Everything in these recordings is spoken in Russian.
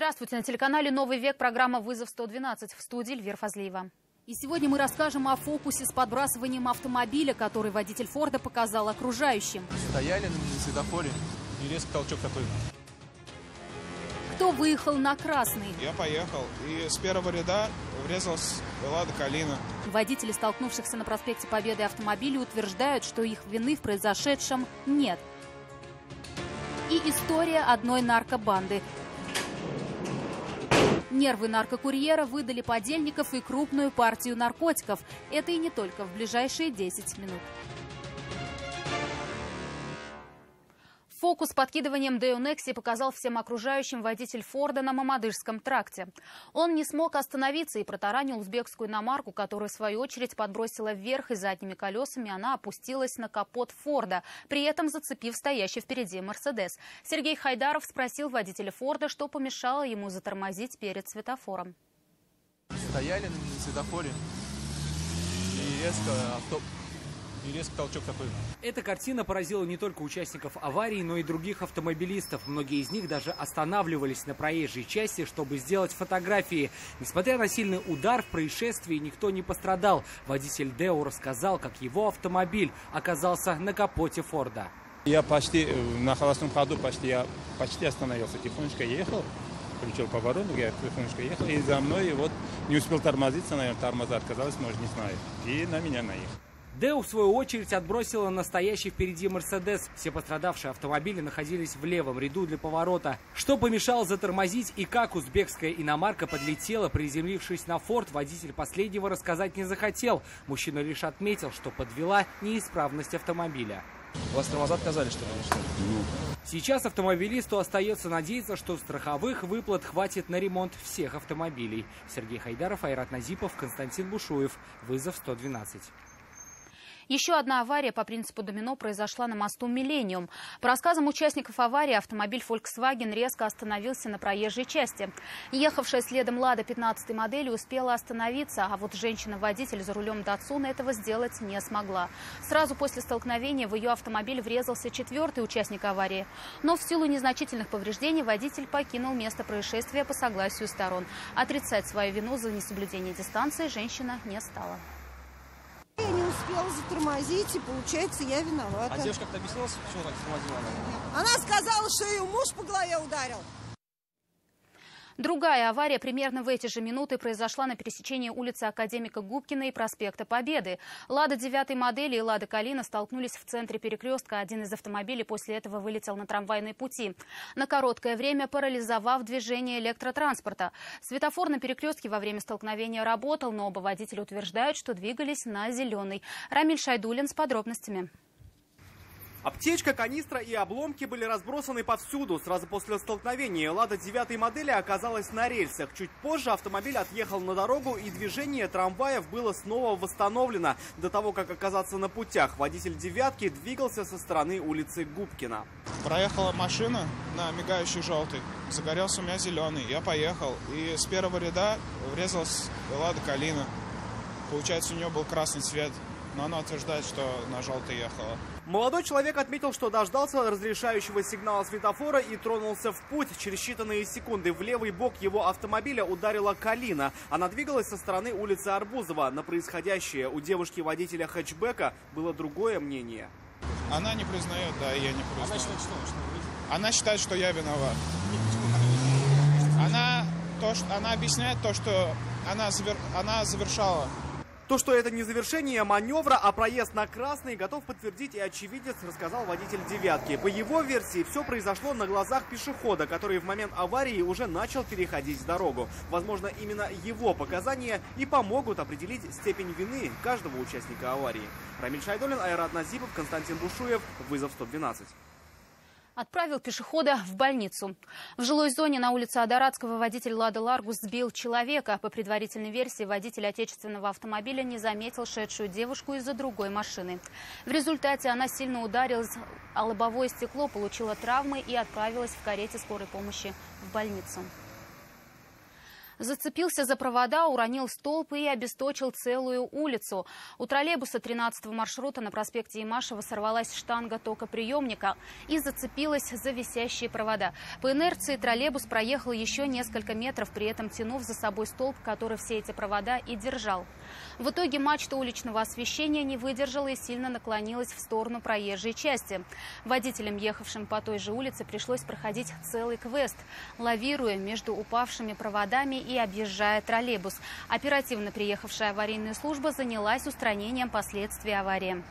Здравствуйте, на телеканале «Новый век» программа «Вызов 112», в студии Эльвира Фазлиева. И сегодня мы расскажем о фокусе с подбрасыванием автомобиля, который водитель Форда показал окружающим. Стояли на светофоре и резко толчок такой. Кто выехал на красный? Я поехал и с первого ряда врезалась Лада Калина. Водители, столкнувшихся на проспекте Победы автомобилей, утверждают, что их вины в произошедшем нет. И история одной наркобанды. Нервы наркокурьера выдали подельников и крупную партию наркотиков. Это и не только в ближайшие 10 минут. Фокус с подкидыванием Деонекси показал всем окружающим водитель Форда на Мамадышском тракте. Он не смог остановиться и протаранил узбекскую иномарку, которую в свою очередь подбросила вверх, и задними колесами она опустилась на капот Форда, при этом зацепив стоящий впереди Мерседес. Сергей Хайдаров спросил водителя Форда, что помешало ему затормозить перед светофором. Стояли на светофоре и резко толчок такой. Эта картина поразила не только участников аварии, но и других автомобилистов. Многие из них даже останавливались на проезжей части, чтобы сделать фотографии. Несмотря на сильный удар, в происшествии никто не пострадал. Водитель Део рассказал, как его автомобиль оказался на капоте Форда. Я почти на холостом ходу, я почти остановился, тихонечко ехал. Включил поворот, я тихонечко ехал, и за мной вот не успел тормозиться, наверное, тормоза отказалось, может, не знаю, и на меня наехал. Део, в свою очередь, отбросила настоящий впереди Мерседес. Все пострадавшие автомобили находились в левом ряду для поворота. Что помешало затормозить и как узбекская иномарка подлетела, приземлившись на Форд, водитель последнего рассказать не захотел. Мужчина лишь отметил, что подвела неисправность автомобиля. У вас тормоза отказали, что ли? Сейчас автомобилисту остается надеяться, что страховых выплат хватит на ремонт всех автомобилей. Сергей Хайдаров, Айрат Назипов, Константин Бушуев. Вызов 112. Еще одна авария по принципу домино произошла на мосту «Миллениум». По рассказам участников аварии, автомобиль Volkswagen резко остановился на проезжей части. Ехавшая следом «Лада» 15-й модели успела остановиться, а вот женщина-водитель за рулем «Датсуна» этого сделать не смогла. Сразу после столкновения в ее автомобиль врезался 4-й участник аварии. Но в силу незначительных повреждений водитель покинул место происшествия по согласию сторон. Отрицать свою вину за несоблюдение дистанции женщина не стала. Я не успела затормозить, и получается, я виновата. А девушка как-то объяснилась, почему так тормозила она? Она сказала, что ее муж по голове ударил. Другая авария примерно в эти же минуты произошла на пересечении улицы Академика Губкина и проспекта Победы. «Лада» 9-й модели и «Лада Калина» столкнулись в центре перекрестка. Один из автомобилей после этого вылетел на трамвайные пути, на короткое время парализовав движение электротранспорта. Светофор на перекрестке во время столкновения работал, но оба водителя утверждают, что двигались на зеленый. Рамиль Шайдулин с подробностями. Аптечка, канистра и обломки были разбросаны повсюду. Сразу после столкновения «Лада» 9-й модели оказалась на рельсах. Чуть позже автомобиль отъехал на дорогу, и движение трамваев было снова восстановлено. До того, как оказаться на путях, водитель «девятки» двигался со стороны улицы Губкина. Проехала машина на мигающий желтый, загорелся у меня зеленый. Я поехал и с первого ряда врезалась Лада Калина. Получается, у нее был красный цвет, но она утверждает, что на желтый ехала. Молодой человек отметил, что дождался разрешающего сигнала светофора и тронулся в путь. Через считанные секунды в левый бок его автомобиля ударила Калина. Она двигалась со стороны улицы Арбузова. На происходящее у девушки-водителя хэтчбека было другое мнение. Она не признает, да, и я не признаю. Она считает, что я виноват. Она объясняет то, что она завершала. То, что это не завершение маневра, а проезд на красный, готов подтвердить и очевидец, рассказал водитель «девятки». По его версии, все произошло на глазах пешехода, который в момент аварии уже начал переходить дорогу. Возможно, именно его показания и помогут определить степень вины каждого участника аварии. Рамиль Шайдулин, Айрат Назипов, Константин Бушуев. Вызов 112. Отправил пешехода в больницу. В жилой зоне на улице Адаратского водитель «Лады Ларгус» сбил человека. По предварительной версии, водитель отечественного автомобиля не заметил шедшую девушку из-за другой машины. В результате она сильно ударилась о лобовое стекло, получила травмы и отправилась в карете скорой помощи в больницу. Зацепился за провода, уронил столб и обесточил целую улицу. У троллейбуса 13-го маршрута на проспекте Имашева сорвалась штанга токоприемника и зацепилась за висящие провода. По инерции троллейбус проехал еще несколько метров, при этом тянув за собой столб, который все эти провода и держал. В итоге мачта уличного освещения не выдержала и сильно наклонилась в сторону проезжей части. Водителям, ехавшим по той же улице, пришлось проходить целый квест, лавируя между упавшими проводами и объезжая троллейбус. Оперативно приехавшая аварийная служба занялась устранением последствий аварии.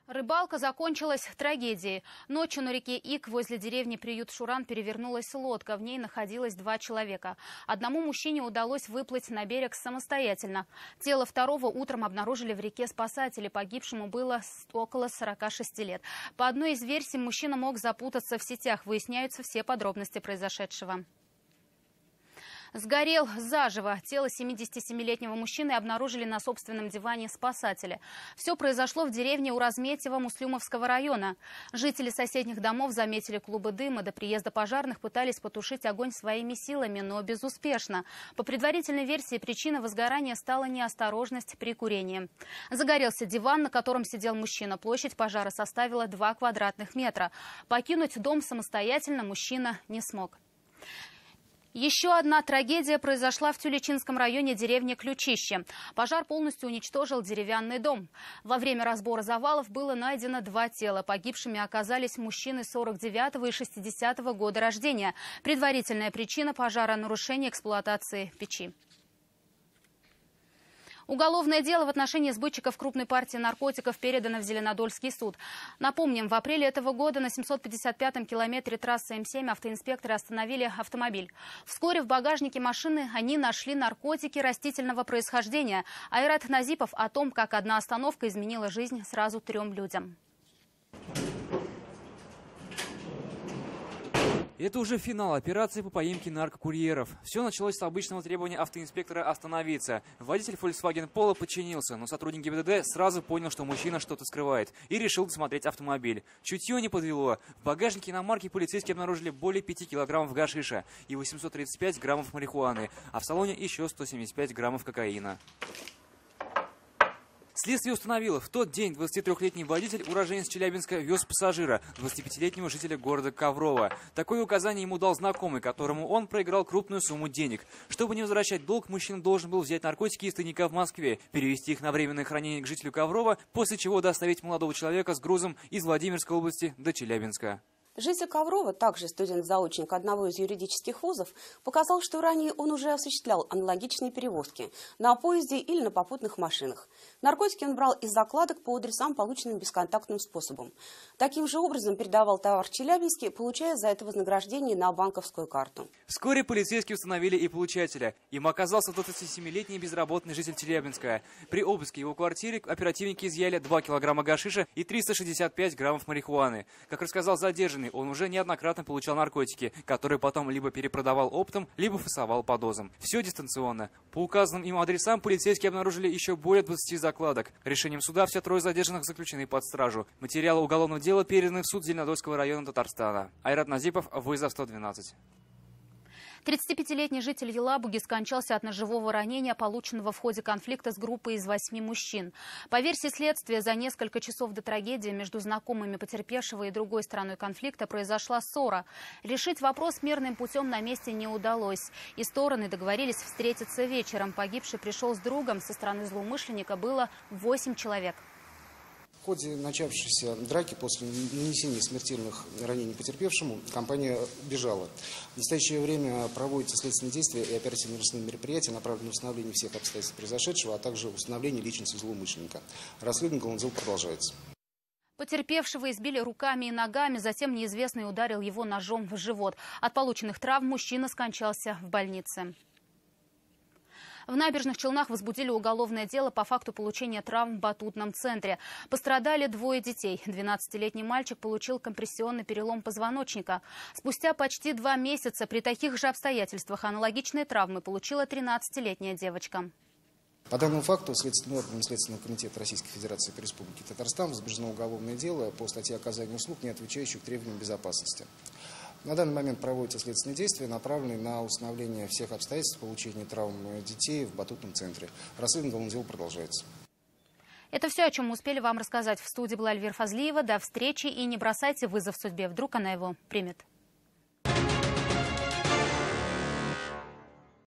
Рыбалка закончилась трагедией. Ночью на реке Ик возле деревни Приют-Шуран перевернулась лодка. В ней находилось 2 человека. Одному мужчине удалось выплыть на берег самостоятельно. Тело второго утром обнаружили в реке спасатели. Погибшему было около 46 лет. По одной из версий, мужчина мог запутаться в сетях. Выясняются все подробности произошедшего. Сгорел заживо. Тело 77-летнего мужчины обнаружили на собственном диване спасатели. Все произошло в деревне Уразметьево Муслюмовского района. Жители соседних домов заметили клубы дыма. До приезда пожарных пытались потушить огонь своими силами, но безуспешно. По предварительной версии, причина возгорания стала неосторожность при курении. Загорелся диван, на котором сидел мужчина. Площадь пожара составила 2 квадратных метра. Покинуть дом самостоятельно мужчина не смог. Еще одна трагедия произошла в Тюлечинском районе деревни Ключище. Пожар полностью уничтожил деревянный дом. Во время разбора завалов было найдено 2 тела. Погибшими оказались мужчины 49-го и 60-го года рождения. Предварительная причина пожара – нарушение эксплуатации печи. Уголовное дело в отношении сбытчиков крупной партии наркотиков передано в Зеленодольский суд. Напомним, в апреле этого года на 755-м километре трассы М7 автоинспекторы остановили автомобиль. Вскоре в багажнике машины они нашли наркотики растительного происхождения. Айрат Назипов о том, как одна остановка изменила жизнь сразу 3 людям. Это уже финал операции по поимке наркокурьеров. Все началось с обычного требования автоинспектора остановиться. Водитель Volkswagen Polo подчинился, но сотрудник ГИБДД сразу понял, что мужчина что-то скрывает, и решил досмотреть автомобиль. Чутье не подвело. В багажнике иномарки полицейские обнаружили более 5 килограммов гашиша и 835 граммов марихуаны, а в салоне еще 175 граммов кокаина. Следствие установило, в тот день 23-летний водитель, уроженец Челябинска, вез пассажира, 25-летнего жителя города Коврово. Такое указание ему дал знакомый, которому он проиграл крупную сумму денег. Чтобы не возвращать долг, мужчина должен был взять наркотики из тайника в Москве, перевести их на временное хранение к жителю Коврова, после чего доставить молодого человека с грузом из Владимирской области до Челябинска. Житель Коврова, также студент-заочник одного из юридических вузов, показал, что ранее он уже осуществлял аналогичные перевозки на поезде или на попутных машинах. Наркотики он брал из закладок по адресам, полученным бесконтактным способом. Таким же образом передавал товар в Челябинске, получая за это вознаграждение на банковскую карту. Вскоре полицейские установили и получателя. Им оказался 27-летний безработный житель Челябинска. При обыске его квартиры оперативники изъяли 2 килограмма гашиша и 365 граммов марихуаны. Как рассказал задержанный, он уже неоднократно получал наркотики, которые потом либо перепродавал оптом, либо фасовал по дозам. Все дистанционно. По указанным им адресам полицейские обнаружили еще более 20 закладок. Решением суда все 3 задержанных заключены под стражу. Материалы уголовного дела переданы в суд Зеленодольского района Татарстана. Айрат Назипов, вызов 112. 35-летний житель Елабуги скончался от ножевого ранения, полученного в ходе конфликта с группой из 8 мужчин. По версии следствия, за несколько часов до трагедии между знакомыми потерпевшего и другой стороной конфликта произошла ссора. Решить вопрос мирным путем на месте не удалось. И стороны договорились встретиться вечером. Погибший пришел с другом. Со стороны злоумышленника было 8 человек. В ходе начавшейся драки после нанесения смертельных ранений потерпевшему компания бежала. В настоящее время проводятся следственные действия и оперативно-розыскные мероприятия, направленные на установление всех обстоятельств произошедшего, а также установление личности злоумышленника. Расследование уголовного дела продолжается. Потерпевшего избили руками и ногами, затем неизвестный ударил его ножом в живот. От полученных травм мужчина скончался в больнице. В Набережных Челнах возбудили уголовное дело по факту получения травм в батутном центре. Пострадали 2 детей. 12-летний мальчик получил компрессионный перелом позвоночника. Спустя почти 2 месяца при таких же обстоятельствах аналогичные травмы получила 13-летняя девочка. По данному факту Следственным органом Следственного комитета Российской Федерации по Республике Татарстан возбуждено уголовное дело по статье оказания услуг, не отвечающих требованиям безопасности. На данный момент проводятся следственные действия, направленные на установление всех обстоятельств получения травм детей в батутном центре. Расследование уголовного дела продолжается. Это все, о чем мы успели вам рассказать. В студии была Эльвира Фазлиева. До встречи и не бросайте вызов судьбе. Вдруг она его примет.